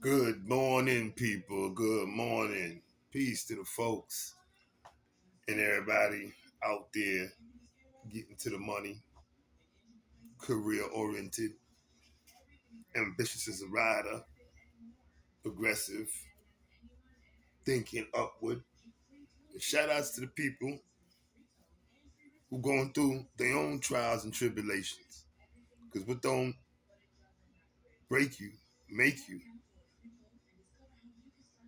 Good morning, people. Good morning. Peace to the folks and everybody out there getting to the money, career oriented, ambitious as a rider, progressive, thinking upward. And shout outs to the people who going through their own trials and tribulations. Because what don't break you, make you.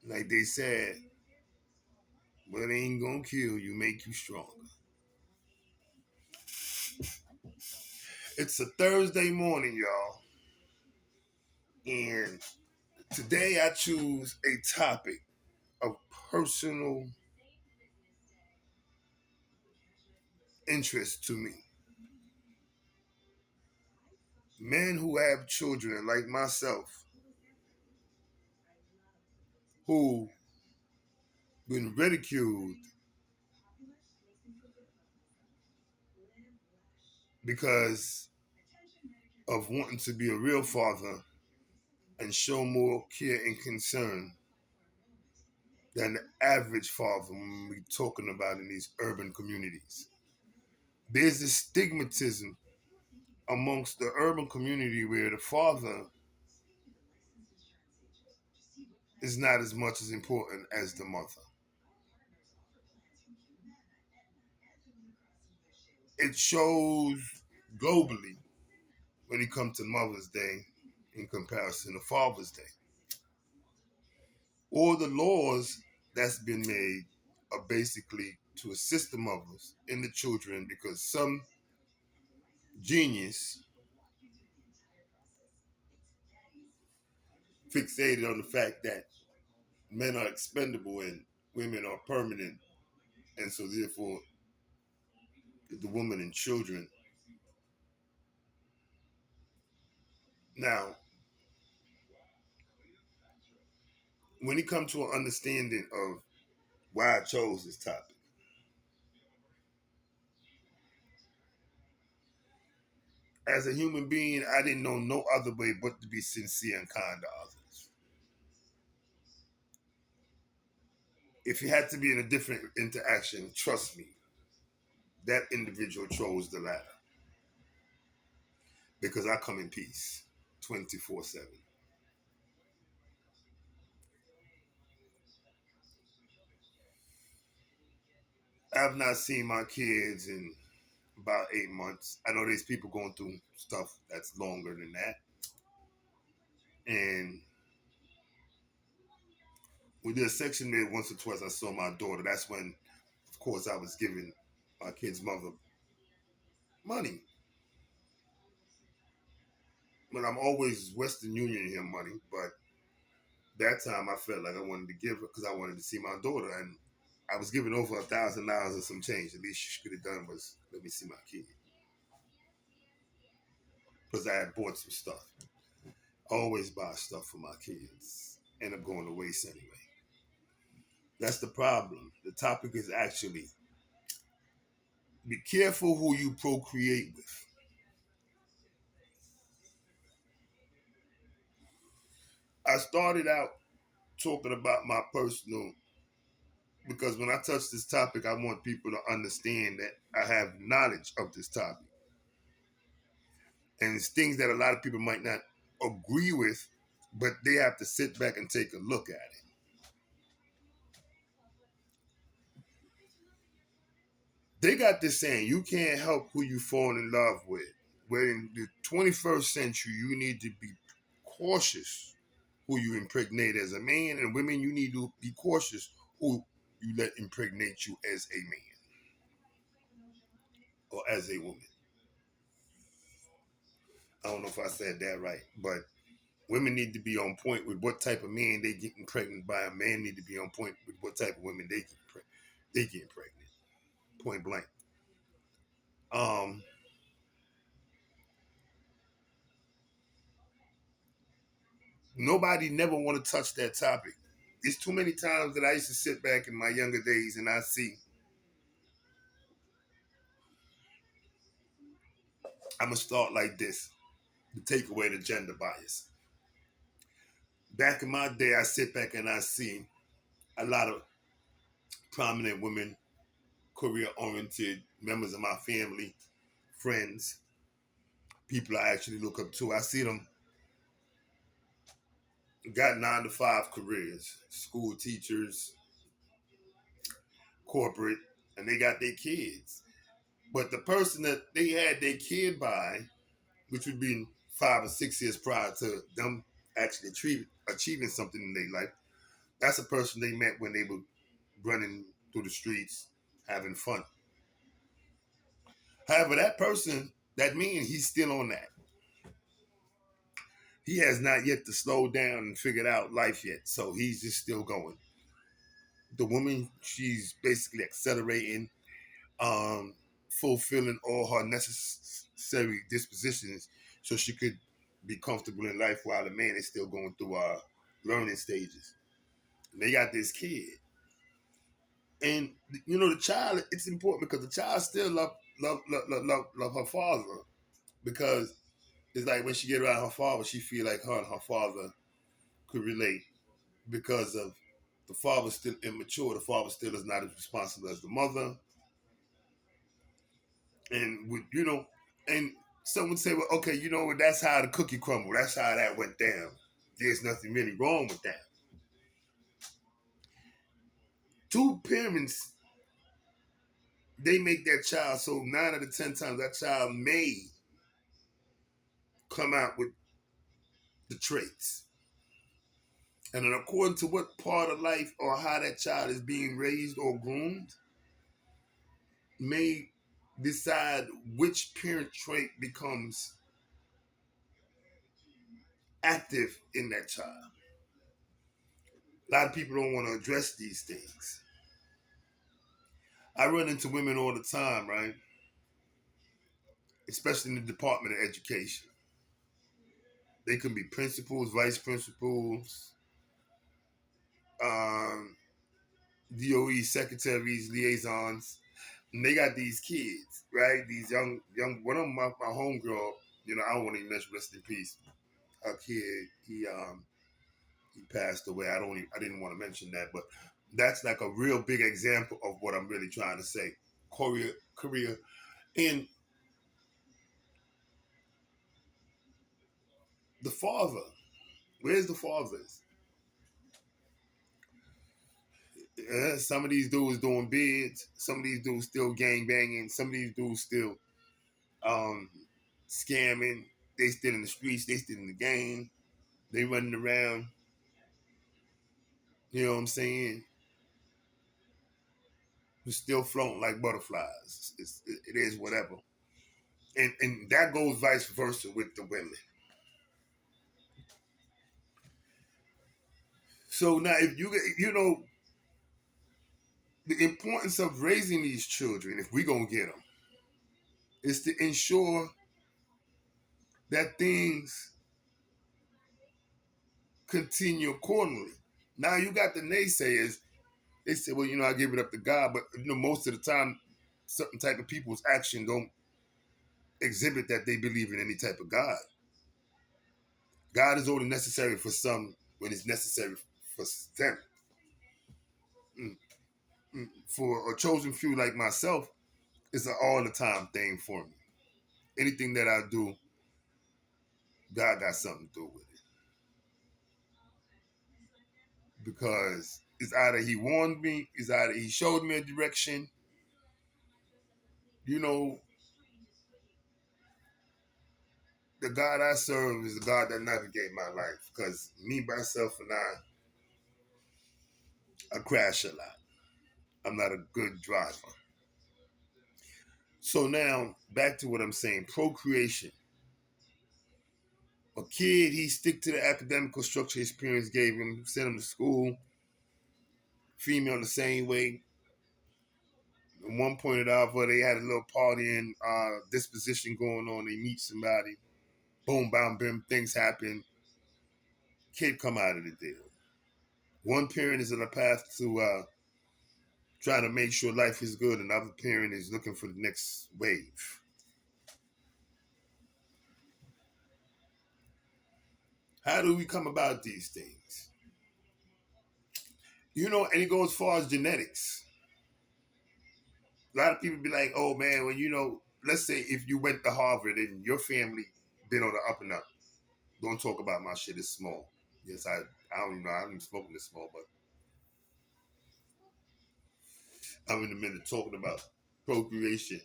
Like they said, what ain't gonna kill you, make you stronger. It's a Thursday morning, y'all. And today I choose a topic of personal interest to me. Men who have children, like myself, who been ridiculed because of wanting to be a real father and show more care and concern than the average father when we're talking about in these urban communities. There's this stigmatism amongst the urban community where the father is not as much as important as the mother. It shows globally when it comes to Mother's Day in comparison to Father's Day. All the laws that's been made are basically to assist the mothers and the children because some genius fixated on the fact that men are expendable and women are permanent, and so therefore the woman and children. Now, when it comes to an understanding of why I chose this topic, as a human being, I didn't know no other way but to be sincere and kind to others. If you had to be in a different interaction, trust me, that individual chose the latter because I come in peace 24/7. I've not seen my kids in about 8 months. I know there's people going through stuff that's longer than that. And we did a section there once or twice. I saw my daughter. That's when, of course, I was giving my kid's mother money. But I'm always Western Union him money. But that time I felt like I wanted to give her because I wanted to see my daughter. And I was giving over $1,000 or some change. The least she could have done was let me see my kid. Because I had bought some stuff. I always buy stuff for my kids. End up going to waste anyway. That's the problem. The topic is actually be careful who you procreate with. I started out talking about my personal because when I touch this topic, I want people to understand that I have knowledge of this topic. And it's things that a lot of people might not agree with, but they have to sit back and take a look at it. They got this saying, you can't help who you fall in love with. Where in the 21st century, you need to be cautious who you impregnate as a man, and women, you need to be cautious who you let impregnate you as a man or as a woman. I don't know if I said that right, but women need to be on point with what type of man they getting pregnant by. A man need to be on point with what type of women they getting pregnant. Point blank. Um, Nobody never want to touch that topic. It's too many times that I used to sit back in my younger days and I see. I'm gonna start like this to take away the gender bias. back in my day, I sit back and I see a lot of prominent women, career oriented members of my family, friends, people I actually look up to. I see them got 9 to 5 careers, school teachers, corporate, and they got their kids. But the person that they had their kid by, which would be 5 or 6 years prior to them actually achieving something in their life, that's a person they met when they were running through the streets having fun. However, that person, that means he's still on that. He has not yet to slow down and figured out life yet, so he's just still going. The woman, she's basically accelerating, um, fulfilling all her necessary dispositions so she could be comfortable in life while the man is still going through learning stages. And they got this kid. And the child, it's important because the child still love her father. Because it's like when she get around her father, she feel like her and her father could relate because of the father still immature. The father still is not as responsible as the mother. And and someone say, well, okay, that's how the cookie crumbled. That's how that went down. There's nothing really wrong with that. Two parents, they make that child, so 9 out of 10 times that child may come out with the traits. And then according to what part of life or how that child is being raised or groomed, may decide which parent trait becomes active in that child. A lot of people don't want to address these things. I run into women all the time, right? Especially in the Department of Education. They can be principals, vice principals, um, DOE secretaries, liaisons, and they got these kids, right? These young. One of them, my homegirl. I don't want to even mention rest in peace. Her kid, he passed away. I didn't want to mention that, but that's like a real big example of what I'm really trying to say. Career, and the father. Where's the fathers? Some of these dudes doing bids. Some of these dudes still gang banging. Some of these dudes still um, scamming. They still in the streets. They still in the game. They running around. You know what I'm saying? We're still floating like butterflies. It is whatever. And that goes vice versa with the women. So now, if the importance of raising these children, if we gonna get them, is to ensure that things continue accordingly. Now you got the naysayers. They say, well, I give it up to God, but most of the time, certain type of people's action don't exhibit that they believe in any type of God. God is only necessary for some when it's necessary for them. Mm, For a chosen few like myself, it's an all the time thing for me. Anything that I do, God got something to do with it. Because it's either He warned me, it's either He showed me a direction. You know, the God I serve is the God that navigate my life. Because me, myself, and I crash a lot. I'm not a good driver. So now, back to what I'm saying. Procreation. A kid, he stick to the academical structure his parents gave him, sent him to school. Female the same way. One pointed out where they had a little party and disposition going on. They meet somebody. Boom, bam, bam, things happen. Kid come out of the deal. One parent is on a path to trying to make sure life is good, and the other parent is looking for the next wave. How do we come about these things? And it goes as far as genetics. A lot of people be like, "Oh man, when let's say if you went to Harvard and your family been on the up and up. Don't talk about my shit is small. Yes, I don't even know. I'm smoking this small, but I'm in the middle of talking about procreation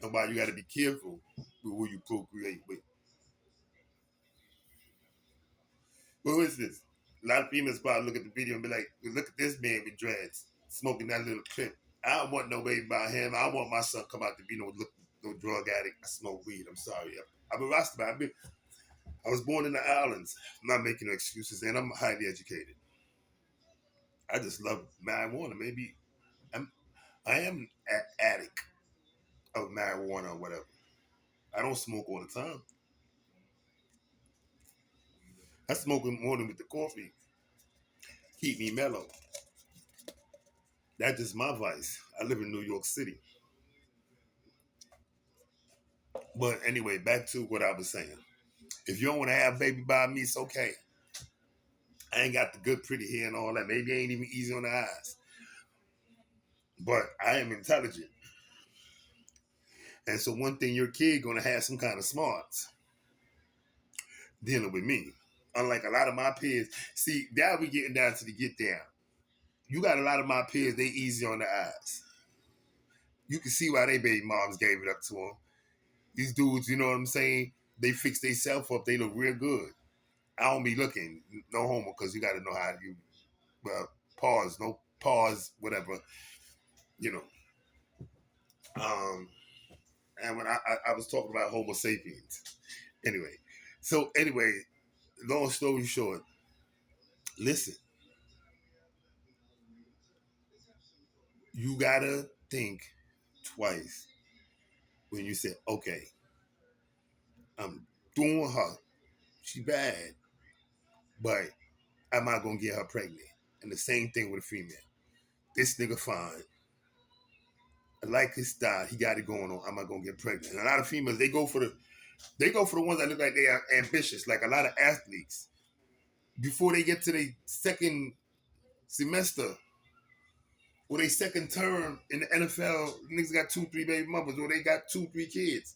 and why you got to be careful with who you procreate with. But who is this? A lot of females probably look at the video and be like, "Look at this man with dreads smoking that little clip. I don't want no baby by him. I don't want my son come out to be no drug addict. I smoke weed. I'm sorry. I'm a Rasta. I was born in the islands. I'm not making no excuses, and I'm highly educated. I just love marijuana. Maybe I am an addict of marijuana or whatever. I don't smoke all the time. I smoke in the morning with the coffee. Keep me mellow. That's just my vice. I live in New York City. But anyway, back to what I was saying. If you don't want to have baby by me, it's okay. I ain't got the good pretty hair and all that. Maybe I ain't even easy on the eyes. But I am intelligent. And so one thing your kid gonna have some kind of smarts dealing with me. Unlike a lot of my peers. See, now we getting down to the get down. You got a lot of my peers, they easy on the eyes. You can see why they baby moms gave it up to them. These dudes, you know what I'm saying? They fix themselves up. They look real good. I don't be looking, no homo, because you got to know how you, well, pause, no pause, whatever, you know. Um, and when I was talking about Homo sapiens, anyway. So anyway, long story short, listen, you gotta think twice when you say, okay, I'm doing her, she bad, but am I gonna get her pregnant? And the same thing with a female. This nigga fine. I like his style. He got it going on. Am I gonna get pregnant? And a lot of females, they go for the ones that look like they are ambitious, like a lot of athletes. Before they get to their second semester or their second term in the NFL, niggas got 2, 3 baby mothers, or they got 2, 3 kids.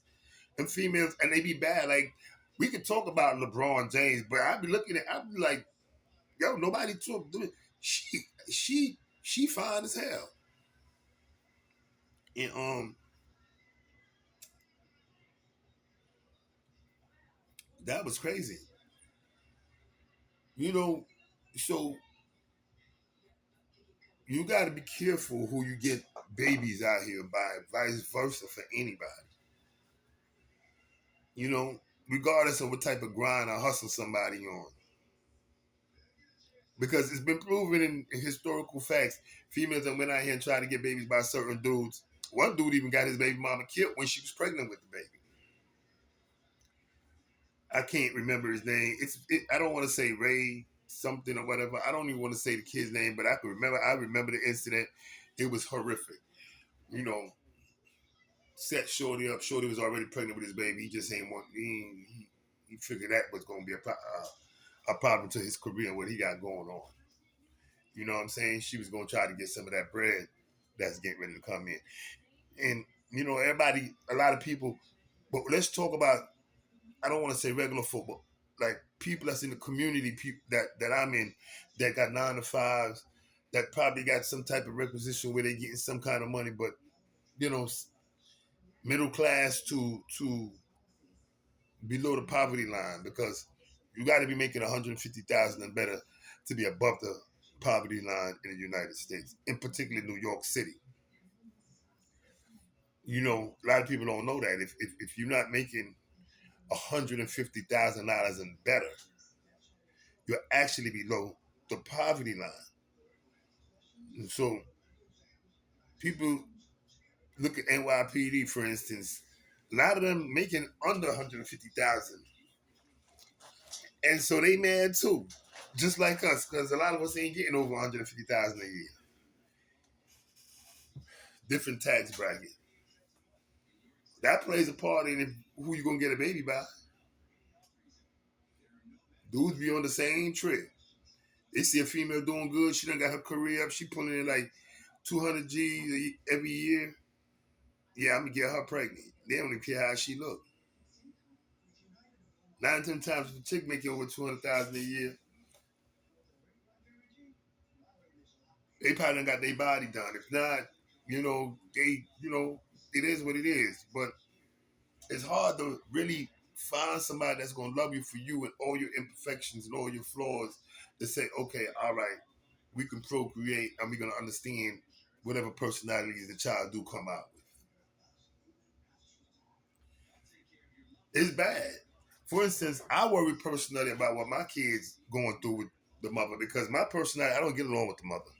And females, and they be bad. Like, we could talk about LeBron James, but I'd be like, yo, nobody talk. She fine as hell. And that was crazy. You know, so you got to be careful who you get babies out here by, vice versa for anybody. You know, regardless of what type of grind or hustle somebody on. Because it's been proven in historical facts, females that went out here and tried to get babies by certain dudes. One dude even got his baby mama killed when she was pregnant with the baby. I can't remember his name. I don't want to say Ray something or whatever. I don't even want to say the kid's name, but I remember the incident. It was horrific. You know, set Shorty up. Shorty was already pregnant with his baby. He just ain't want. He figured that was going to be a problem to his career and what he got going on. You know what I'm saying? She was going to try to get some of that bread that's getting ready to come in. And, everybody, a lot of people, but let's talk about, I don't want to say regular football, like people that's in the community, people that I'm in, that got 9 to 5s, that probably got some type of requisition where they getting some kind of money, but, you know, middle class to below the poverty line, because you got to be making 150,000 and better to be above the poverty line in the United States, in particular New York City. A lot of people don't know that if you're not making $150,000 and better, you're actually below the poverty line. And so people look at NYPD, for instance. A lot of them making under 150,000, and so they mad too, just like us, because a lot of us ain't getting over 150,000 a year. Different tax bracket. That plays a part in who you gonna get a baby by. Dudes be on the same trip. They see a female doing good. She done got her career up. She pulling in like 200 G's every year. Yeah, I'm gonna get her pregnant. They don't even care how she look. 9 10 times if the chick make over 200,000 a year, they probably done got their body done. If not, it is what it is. But it's hard to really find somebody that's gonna love you for you and all your imperfections and all your flaws to say, okay, all right, we can procreate and we're gonna understand whatever personalities the child do come out with. It's bad. For instance, I worry personally about what my kids going through with the mother because my personality, I don't get along with the mother,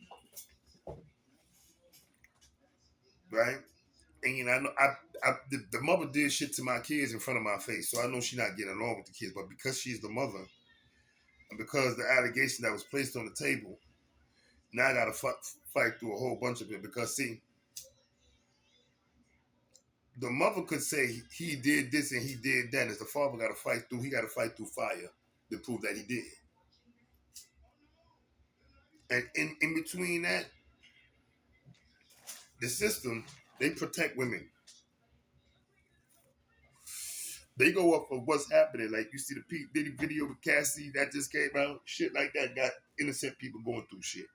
right? And I know the mother did shit to my kids in front of my face, so I know she's not getting along with the kids. But because she's the mother, and because the allegation that was placed on the table, now I got to fight through a whole bunch of it. Because see, the mother could say he did this and he did that. As the father got to fight through, he got to fight through fire to prove that he did. And in between that, the system, they protect women. They go up for what's happening. Like you see the Pete Diddy video with Cassie that just came out. Shit like that got innocent people going through shit.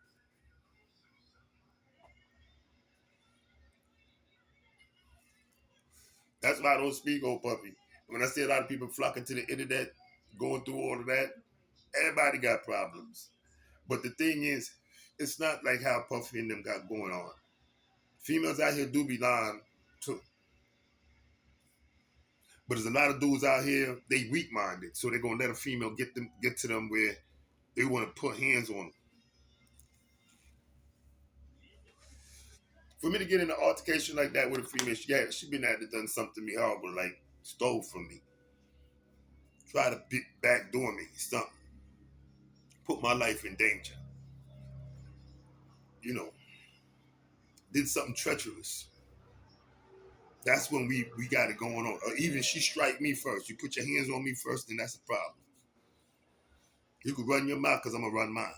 That's why I don't speak on puppy. When I see a lot of people flocking to the internet, going through all of that, everybody got problems. But the thing is, it's not like how Puffy and them got going on. Females out here do be lying too. But there's a lot of dudes out here, they weak minded. So they're gonna let a female get to them where they wanna put hands on them. For me to get in an altercation like that with a female, she been at it done something to me horrible, like stole from me. Try to backdoor me, something. Put my life in danger. You know, did something treacherous. That's when we got it going on. Or even she strike me first. You put your hands on me first, then that's a problem. You could run your mouth because I'm gonna run mine.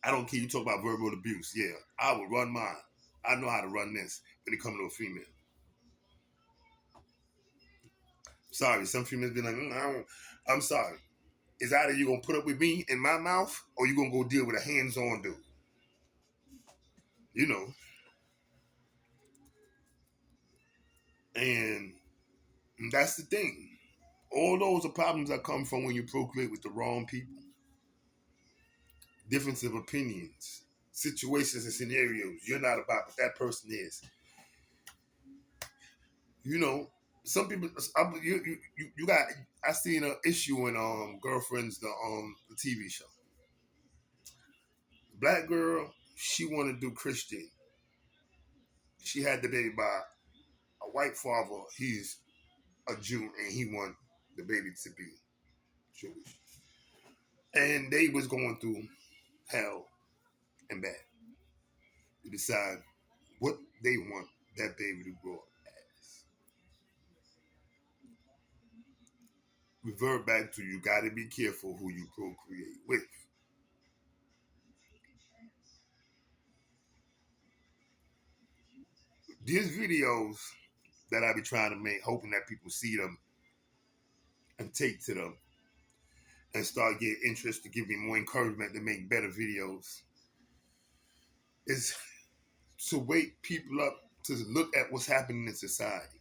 I don't care. You talk about verbal abuse. Yeah, I will run mine. I know how to run this when it comes to a female. Sorry, some females be like, I'm sorry. It's either you gonna put up with me in my mouth or you gonna go deal with a hands-on dude. You know, and that's the thing. All those are problems that come from when you procreate with the wrong people. Difference of opinions, situations and scenarios. You're not about, but that person is. You know, some people. You got. I seen an issue in Girlfriends, the TV show. Black girl, she wanted to do Christian. She had the baby by a white father. He's a Jew, and he want the baby to be Jewish. And they was going through hell and back to decide what they want that baby to grow up as. Revert back to you got to be careful who you procreate with. These videos that I be trying to make, hoping that people see them and take to them and start getting interest to give me more encouragement to make better videos, is to wake people up to look at what's happening in society.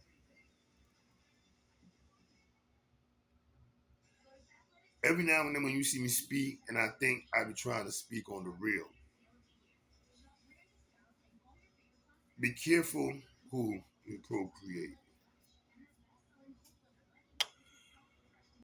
Every now and then when you see me speak, and I think I be trying to speak on the real, be careful who you procreate